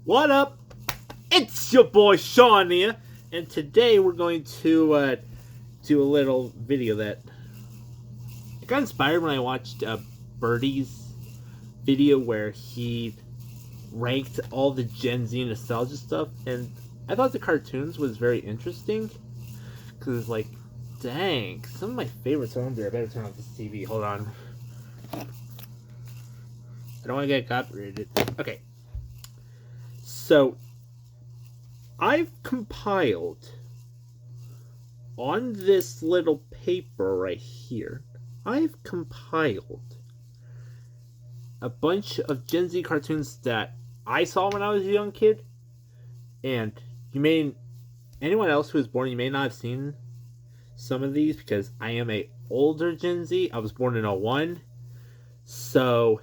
What up? It's your boy Sean here, and today we're going to do a little video that I got inspired when I watched Birdie's video where he ranked all the Gen Z nostalgia stuff, and I thought the cartoons was very interesting because it's like, dang, some of my favorites are on there. I better turn off this TV. Hold on. I don't want to get copyrighted. Okay. So, I've compiled on this little paper right here, I've compiled a bunch of Gen Z cartoons that I saw when I was a young kid. And anyone else who was born, you may not have seen some of these because I am a older Gen Z. I was born in 01. So,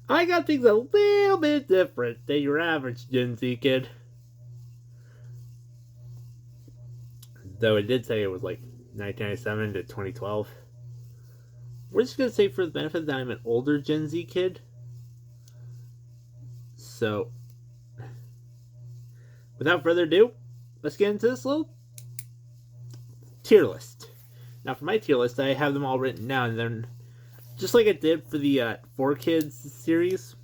I got things a little bit different than your average Gen Z kid. Though it did say it was like 1997 to 2012. We're just going to say for the benefit that I'm an older Gen Z kid. So, without further ado, let's get into this little tier list. Now for my tier list, I have them all written down, and then just like I did for the 4Kids series.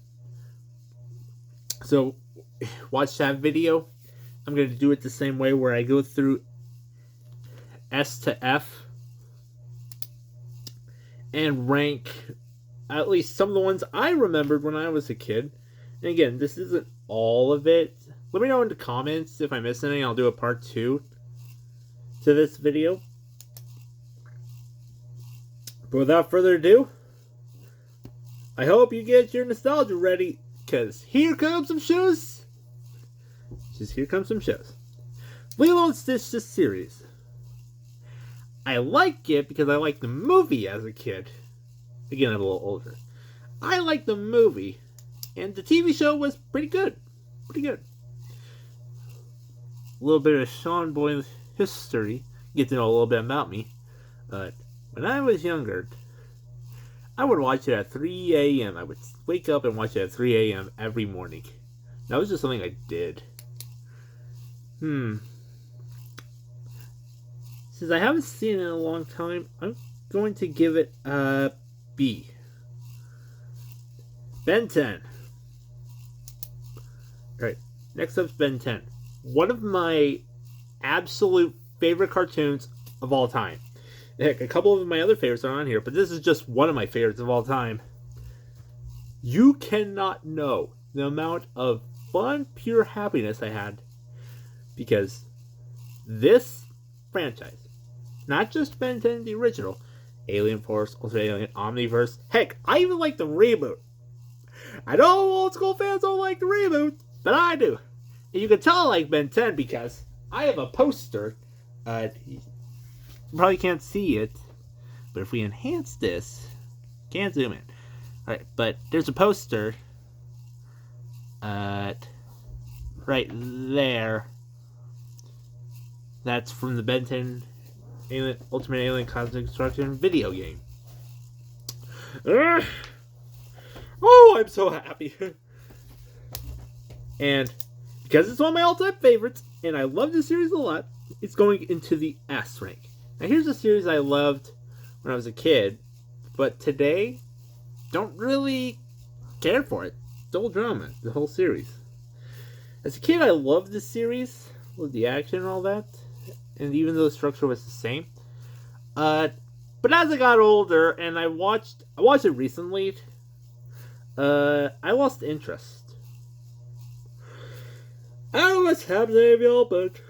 So, watch that video. I'm going to do it the same way where I go through S to F and rank at least some of the ones I remembered when I was a kid. And again, this isn't all of it. Let me know in the comments if I miss anything. I'll do a part 2 to this video. But without further ado, I hope you get your nostalgia ready, because here comes some shows. Here comes some shows. Lilo and Stitch, this series. I like it because I liked the movie as a kid. Again, I'm a little older. I liked the movie, and the TV show was pretty good. Pretty good. A little bit of Sean Boy's history. Get to know a little bit about me. But when I was younger, I would watch it at 3 a.m. I would wake up and watch it at 3 a.m. every morning. That was just something I did. Since I haven't seen it in a long time, I'm going to give it a B. Ben 10. Alright, next up's Ben 10. One of my absolute favorite cartoons of all time. Heck, a couple of my other favorites are on here, but this is just one of my favorites of all time. You cannot know the amount of fun, pure happiness I had because this franchise, not just Ben 10, the original, Alien Force, Ultimate Alien, Omniverse, heck, I even like the reboot. I know old school fans don't like the reboot, but I do. And you can tell I like Ben 10 because I have a poster. You probably can't see it, but if we enhance this, can't zoom in. Alright, but there's a poster right there. That's from the Ben 10 Ultimate Alien Cosmic Destruction video game. Oh, I'm so happy. And because it's one of my all-time favorites, and I love this series a lot, it's going into the S rank. Now here's a series I loved when I was a kid, but today, don't really care for it. Double drama, the whole series. As a kid, I loved this series, with the action and all that, and even though the structure was the same. But as I got older, and I watched it recently, I lost interest. I don't know what's happening, y'all, but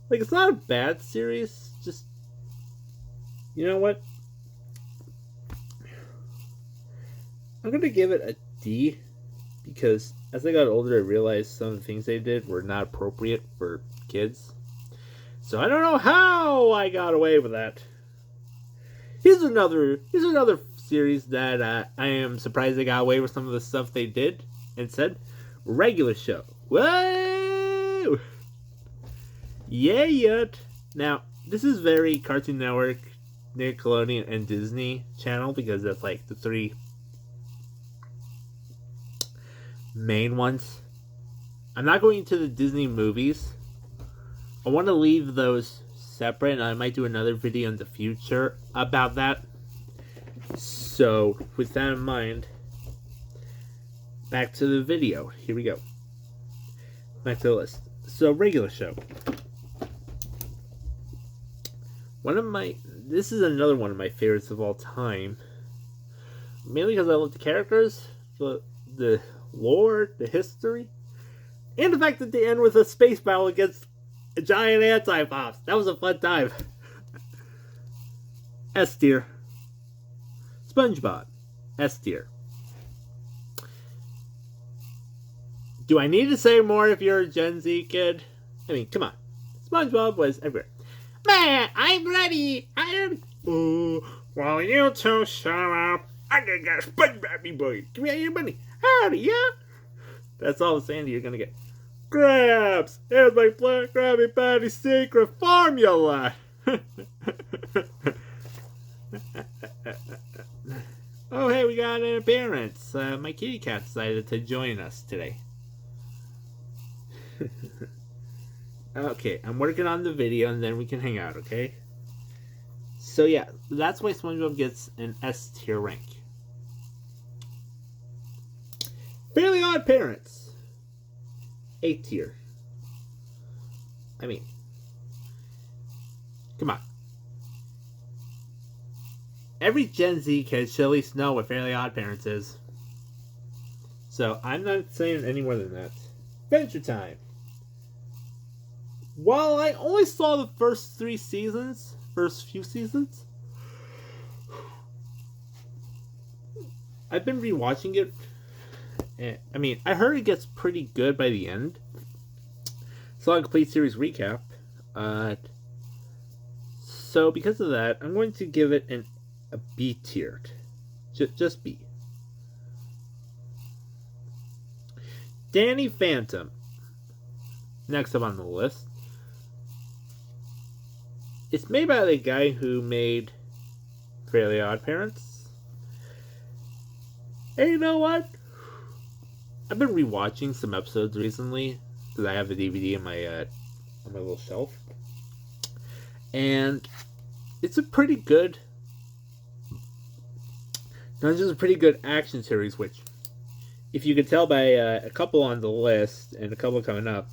like, it's not a bad series. Just, you know what? I'm gonna give it a D because as I got older, I realized some of the things they did were not appropriate for kids. So I don't know how I got away with that. Here's another series that I am surprised they got away with some of the stuff they did and said. Regular Show. Whoa! Yeah. Now, this is very Cartoon Network, Nickelodeon, and Disney Channel because that's like the three main ones. I'm not going to the Disney movies. I want to leave those separate, and I might do another video in the future about that. So, with that in mind, back to the video. Here we go. Back to the list. So, regular show. This is another one of my favorites of all time. Mainly because I love the characters, the lore, the history, and the fact that they end with a space battle against a giant anti-boss. That was a fun time. S tier. SpongeBob. S tier. Do I need to say more if you're a Gen Z kid? I mean, come on. SpongeBob was everywhere. Man, I'm ready. Well, you two shut up. I gotta get a SpongeBob boy. Give me your money. Howdy, yeah? That's all the Sandy you're gonna get. Grabs! Here's my Black Krabby Patty secret formula! Oh, hey, we got an appearance. My kitty cat decided to join us today. Okay, I'm working on the video and then we can hang out, okay? So yeah, that's why SpongeBob gets an S tier rank. Fairly Odd Parents. A tier. I mean, come on. Every Gen Z kid should at least know what Fairly Odd Parents is. So I'm not saying any more than that. Adventure Time. While I only saw the first few seasons, I've been rewatching it. I mean, I heard it gets pretty good by the end. Saw a complete series recap. So because of that, I'm going to give it a B tier. Just B. Danny Phantom. Next up on the list. It's made by the guy who made Fairly Odd Parents. And you know what? I've been rewatching some episodes recently because I have the DVD on my little shelf, and it's a pretty good, not just a pretty good action series. Which, if you could tell by a couple on the list and a couple coming up,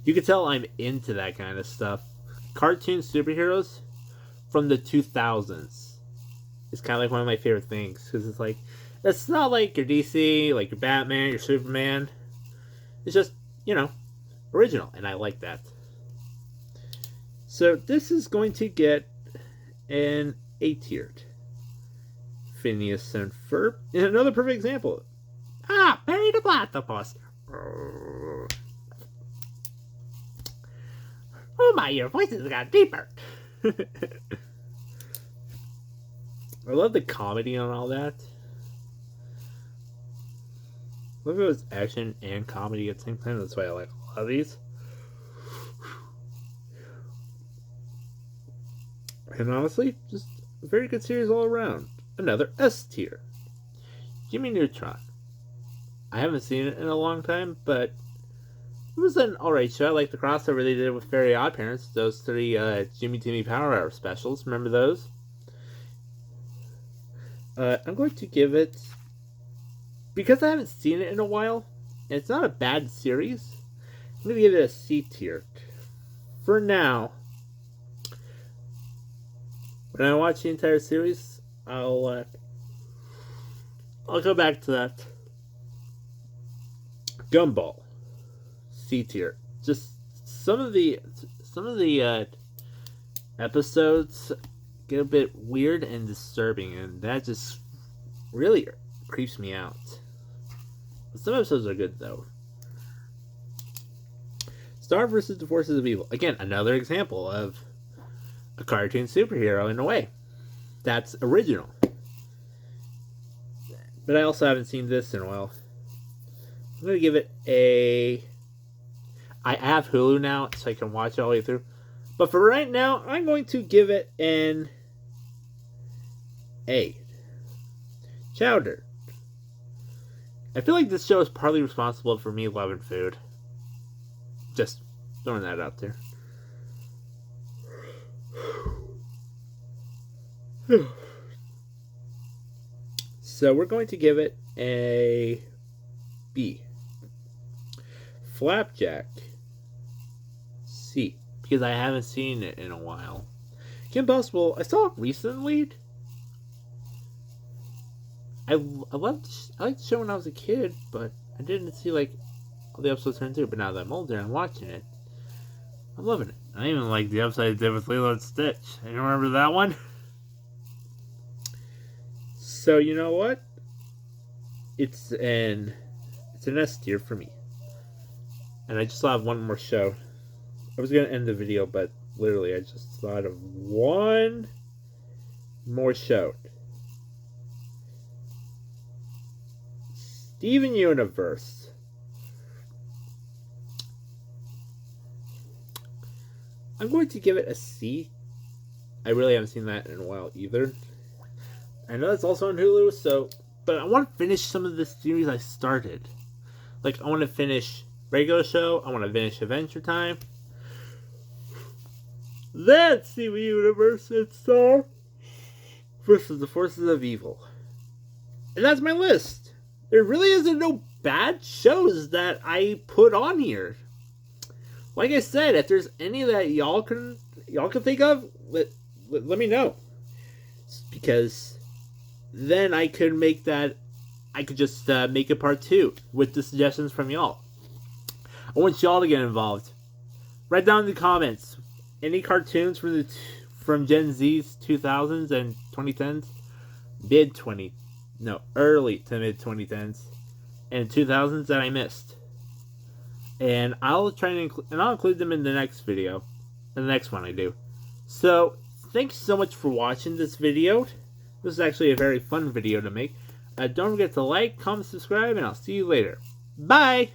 you could tell I'm into that kind of stuff. Cartoon superheroes from the 2000s is kind of like one of my favorite things because it's like, it's not like your DC, like your Batman, your Superman. It's just, original, and I like that. So this is going to get an A tiered. Phineas and Ferb, and another perfect example. Perry the Platypus. Oh my, your voices got deeper. I love the comedy on all that. Love it was action and comedy at the same time. That's why I like a lot of these. And honestly, just a very good series all around. Another S tier. Jimmy Neutron. I haven't seen it in a long time, but it was an alright show. I like the crossover they did with Fairly Odd Parents. Those three Jimmy Timmy Power Hour specials. Remember those? I'm going to give it, because I haven't seen it in a while, and it's not a bad series, I'm going to give it a C tier. For now, when I watch the entire series, I'll go back to that. Gumball. C tier. Just some of the episodes get a bit weird and disturbing, and that just really creeps me out. But some episodes are good though. Star versus the Forces of Evil. Again, another example of a cartoon superhero in a way. That's original. But I also haven't seen this in a while. I'm going to give it a... I have Hulu now, so I can watch it all the way through. But for right now, I'm going to give it an A. Chowder. I feel like this show is partly responsible for me loving food. Just throwing that out there. So we're going to give it a B. Flapjack, C, because I haven't seen it in a while. Kim Possible, I saw it recently. I liked the show when I was a kid, but I didn't see like all the episodes turn through. But now that I'm older, I'm watching it. I'm loving it. I even like the episode I did with Lilo and Stitch. You remember that one? So you know what? It's an S tier for me. And I just have one more show. I was gonna end the video, but literally I just thought of one more show. Steven Universe. I'm going to give it a C. I really haven't seen that in a while either. I know it's also on Hulu, but I want to finish some of the series I started. Like, I want to finish regular show. I want to finish Adventure Time. Then Steven Universe and Star versus the Forces of Evil. And that's my list. There really isn't no bad shows that I put on here. Like I said, if there's any that y'all can think of, let me know. Because then I could make that. I could just make a part 2 with the suggestions from y'all. I want y'all to get involved. Write down in the comments any cartoons from Gen Z's 2000s and 2010s, early to mid 2010s and 2000s that I missed. And I'll try and I'll include them in the next video, the next one I do. So thanks so much for watching this video. This is actually a very fun video to make. Don't forget to like, comment, subscribe, and I'll see you later. Bye!